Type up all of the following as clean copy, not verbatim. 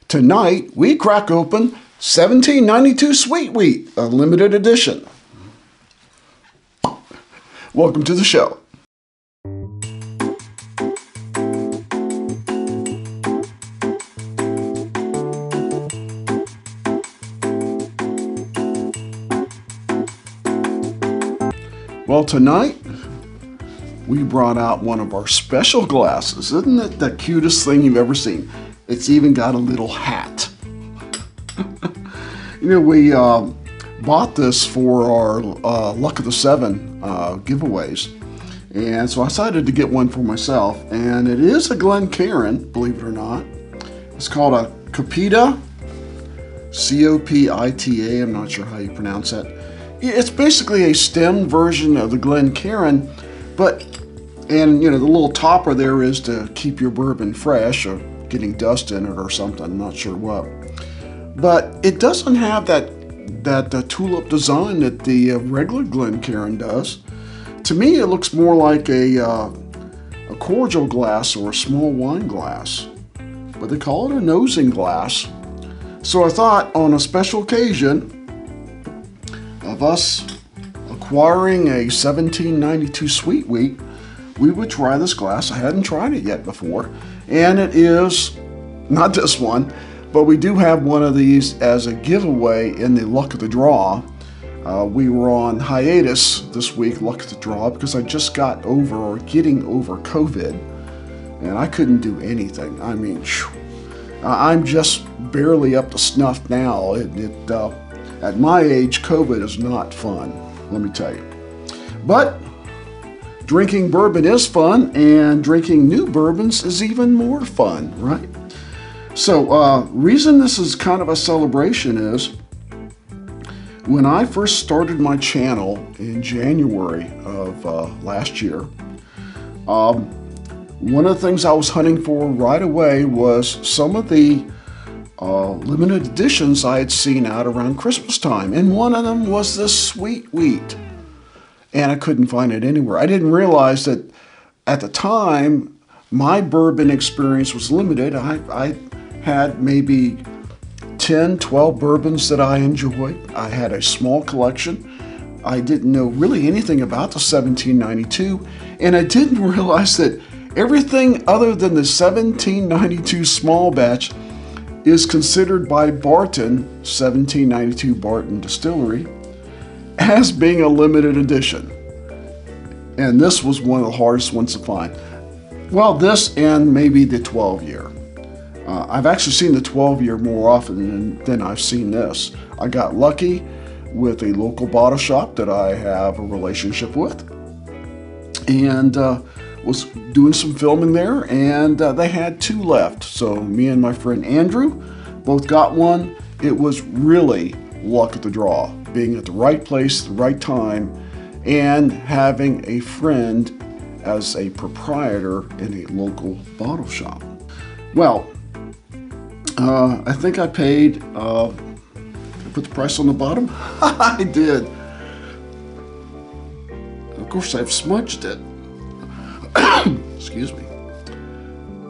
Tonight, we crack open 1792 Sweet Wheat, a limited edition. Welcome to the show. Well, tonight, we brought out one of our special glasses. Isn't it the cutest thing you've ever seen? It's even got a little hat. You know, we bought this for our Luck of the Seven giveaways. And so I decided to get one for myself. And it is a Glencairn, believe it or not. It's called a Copita, C-O-P-I-T-A. I'm not sure how you pronounce that. It's basically a stemmed version of the Glencairn, and you know, the little topper there is to keep your bourbon fresh or getting dust in it or something, I'm not sure what. But it doesn't have that tulip design that the regular Glencairn does. To me, it looks more like a cordial glass or a small wine glass, but they call it a nosing glass. So I thought, on a special occasion of us acquiring a 1792 Sweet Wheat, we would try this glass. I hadn't tried it yet before, and it is not this one, but we do have one of these as a giveaway in the Luck of the Draw. We were on hiatus this week, Luck of the Draw, because I just got over or getting over COVID, and I couldn't do anything. I mean, I'm just barely up to snuff now. At my age, COVID is not fun, let me tell you. But drinking bourbon is fun, and drinking new bourbons is even more fun, right? So, reason this is kind of a celebration is, when I first started my channel in January of last year, one of the things I was hunting for right away was some of the limited editions I had seen out around Christmas time, and one of them was this Sweet Wheat, and I couldn't find it anywhere. I didn't realize that at the time my bourbon experience was limited. I had maybe 10, 12 bourbons that I enjoyed. I had a small collection. I didn't know really anything about the 1792, and I didn't realize that everything other than the 1792 small batch is considered by Barton, 1792 Barton Distillery, as being a limited edition. And this was one of the hardest ones to find. Well, this and maybe the 12-year. I've actually seen the 12-year more often than I've seen this. I got lucky with a local bottle shop that I have a relationship with, and was doing some filming there, and they had two left. So me and my friend Andrew both got one. It was really luck of the draw, being at the right place, the right time, and having a friend as a proprietor in a local bottle shop. Well, I think I paid, did I put the price on the bottom? I did. Of course, I've smudged it. Excuse me.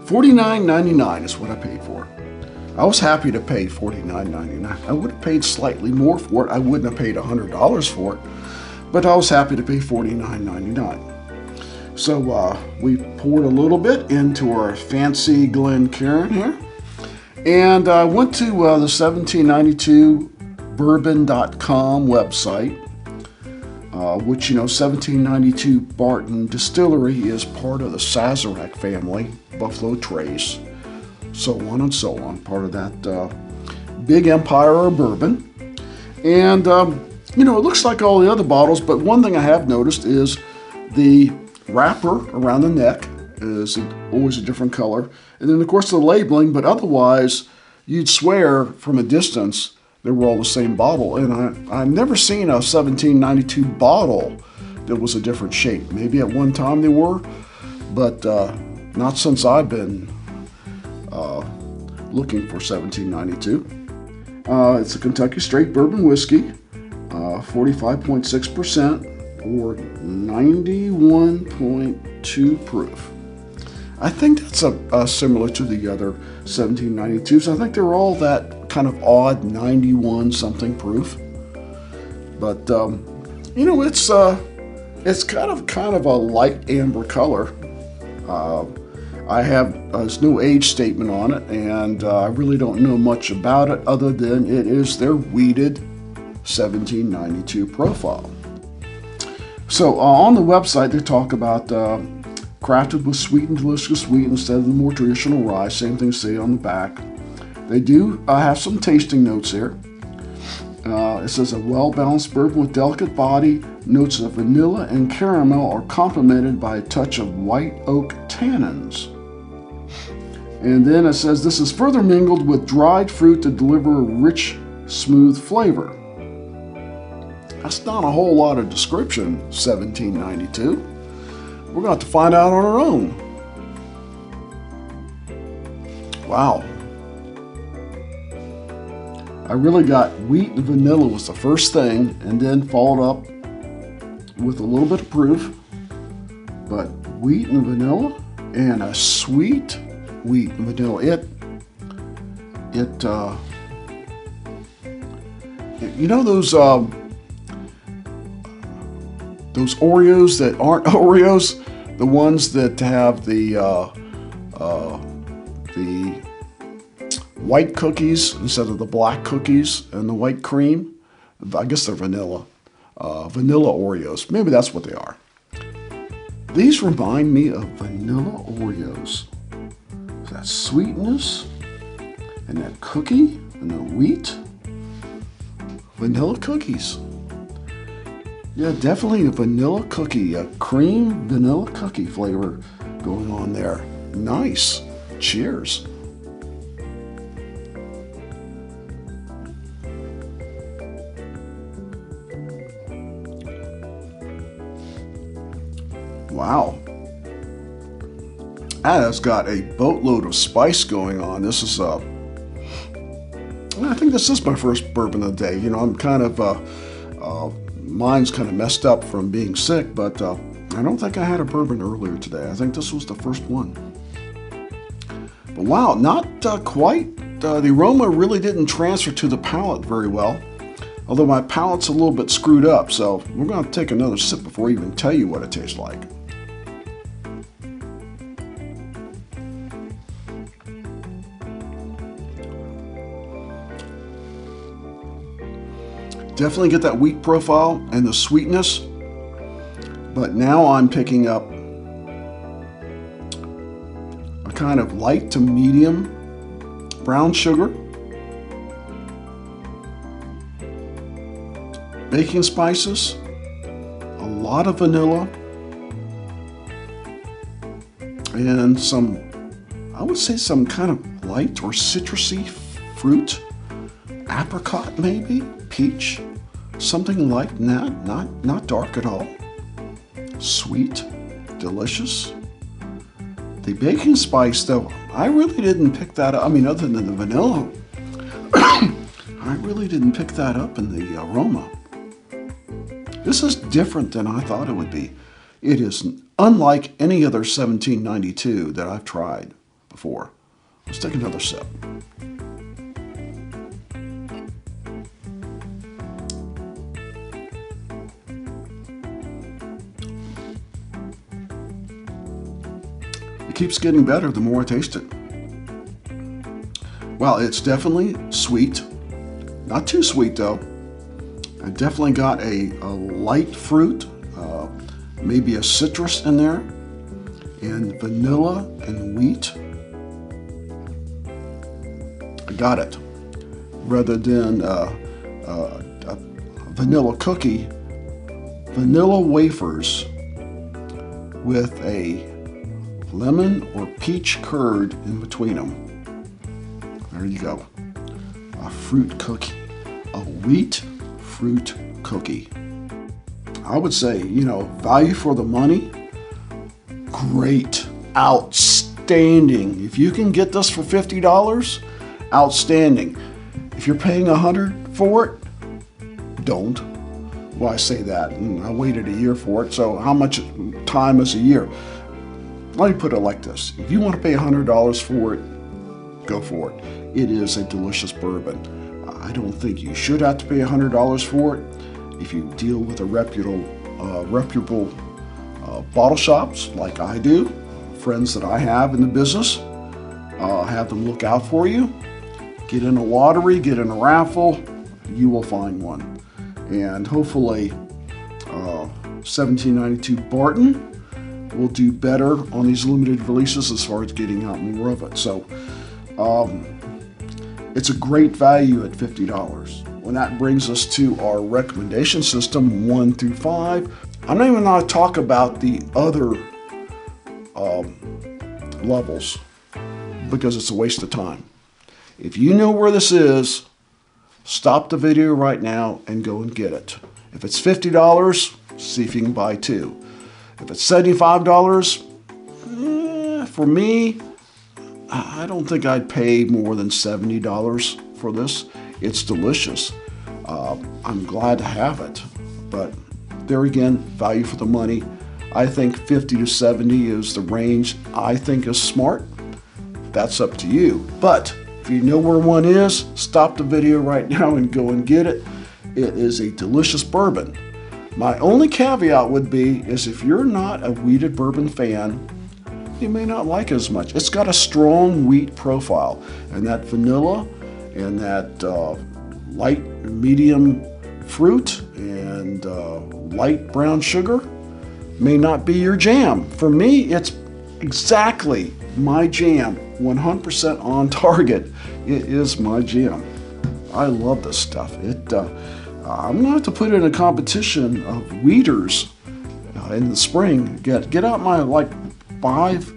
$49.99 is what I paid for it. I was happy to pay $49.99. I would have paid slightly more for it. I wouldn't have paid $100 for it, but I was happy to pay $49.99. So we poured a little bit into our fancy Glencairn here, and I went to the 1792bourbon.com website, which, you know, 1792 Barton Distillery is part of the Sazerac family, Buffalo Trace, so on, part of that big empire of bourbon. And, you know, it looks like all the other bottles, but one thing I have noticed is the wrapper around the neck is always a different color. And then, of course, the labeling, but otherwise, you'd swear from a distance they were all the same bottle. And I've never seen a 1792 bottle that was a different shape. Maybe at one time they were, but not since I've been looking for 1792. It's a Kentucky straight bourbon whiskey, 45.6% or 91.2 proof. I think that's similar to the other 1792s. I think they're all that kind of odd 91 something proof. But you know, it's kind of a light amber color. I have there's no age statement on it, and I really don't know much about it other than it is their wheated 1792 profile. So on the website they talk about crafted with sweet and delicious wheat instead of the more traditional rye. Same thing say on the back. They do have some tasting notes here. It says a well-balanced bourbon with delicate body. Notes of vanilla and caramel are complemented by a touch of white oak tannins. And then it says this is further mingled with dried fruit to deliver a rich, smooth flavor. That's not a whole lot of description, 1792. We're going to have to find out on our own. Wow. I really got wheat and vanilla was the first thing, and then followed up with a little bit of proof. But wheat and vanilla, and a sweet wheat and vanilla. You know those Oreos that aren't Oreos, the ones that have the white cookies instead of the black cookies and the white cream. I guess they're vanilla. Vanilla Oreos. Maybe that's what they are. These remind me of vanilla Oreos. That sweetness and that cookie and the wheat. Vanilla cookies. Yeah, definitely a vanilla cookie, a cream vanilla cookie flavor going on there. Nice. Cheers. Wow. That has got a boatload of spice going on. This is I think this is my first bourbon of the day. You know, I'm kind of mine's kind of messed up from being sick, but I don't think I had a bourbon earlier today. I think this was the first one. But wow, not quite. The aroma really didn't transfer to the palate very well. Although my palate's a little bit screwed up, so we're going to take another sip before I even tell you what it tastes like. Definitely get that wheat profile and the sweetness, but now I'm picking up a kind of light to medium brown sugar, baking spices, a lot of vanilla, and some, I would say some kind of light or citrusy fruit, apricot maybe, peach, something like that, not dark at all. Sweet, delicious. The baking spice though, I really didn't pick that up. I mean, other than the vanilla, I really didn't pick that up in the aroma. This is different than I thought it would be. It is unlike any other 1792 that I've tried before. Let's take another sip. It keeps getting better the more I taste it. Well, it's definitely sweet. Not too sweet though. I definitely got a light fruit, maybe a citrus in there, and vanilla and wheat. I got it. Rather than a vanilla cookie, vanilla wafers with a lemon or peach curd in between them. There you go. A fruit cookie. A wheat fruit cookie. I would say, you know, value for the money, great, outstanding. If you can get this for $50, outstanding. If you're paying $100 for it, don't. Well, I say that, and I waited a year for it, so how much time is a year? let me put it like this. If you want to pay $100 for it, go for it. It is a delicious bourbon. I don't think you should have to pay $100 for it. If you deal with a reputable bottle shops like I do, friends that I have in the business, have them look out for you. Get in a lottery, get in a raffle, you will find one. And hopefully 1792 Barton will do better on these limited releases as far as getting out more of it. So it's a great value at $50. When that brings us to our recommendation system, 1 through 5. I'm not even going to talk about the other levels because it's a waste of time. If you know where this is, stop the video right now and go and get it. If it's $50, see if you can buy 2. If it's $75, for me, I don't think I'd pay more than $70 for this. It's delicious. I'm glad to have it, but there again, value for the money. I think 50 to 70 is the range I think is smart. That's up to you. But if you know where one is, stop the video right now and go and get it. It is a delicious bourbon. My only caveat would be is if you're not a wheated bourbon fan, you may not like it as much. It's got a strong wheat profile, and that vanilla and that light medium fruit and light brown sugar may not be your jam. For me, it's exactly my jam, 100% on target. It is my jam. I love this stuff. I'm going to have to put it in a competition of wheaters in the spring. Get out my like 5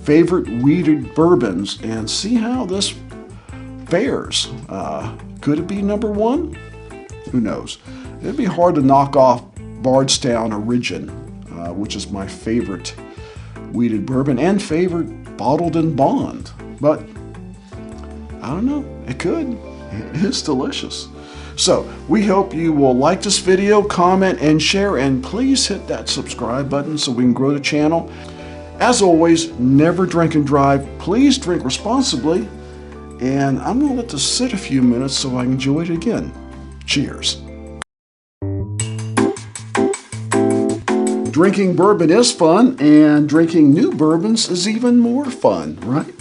favorite wheated bourbons and see how this fares. Could it be number 1? Who knows? It'd be hard to knock off Bardstown Origin, which is my favorite wheated bourbon and favorite bottled in bond. But I don't know. It could. It is delicious. So we hope you will like this video, comment, and share, and please hit that subscribe button so we can grow the channel. As always, never drink and drive. Please drink responsibly. And I'm going to let this sit a few minutes so I can enjoy it again. Cheers. Drinking bourbon is fun, and drinking new bourbons is even more fun, right?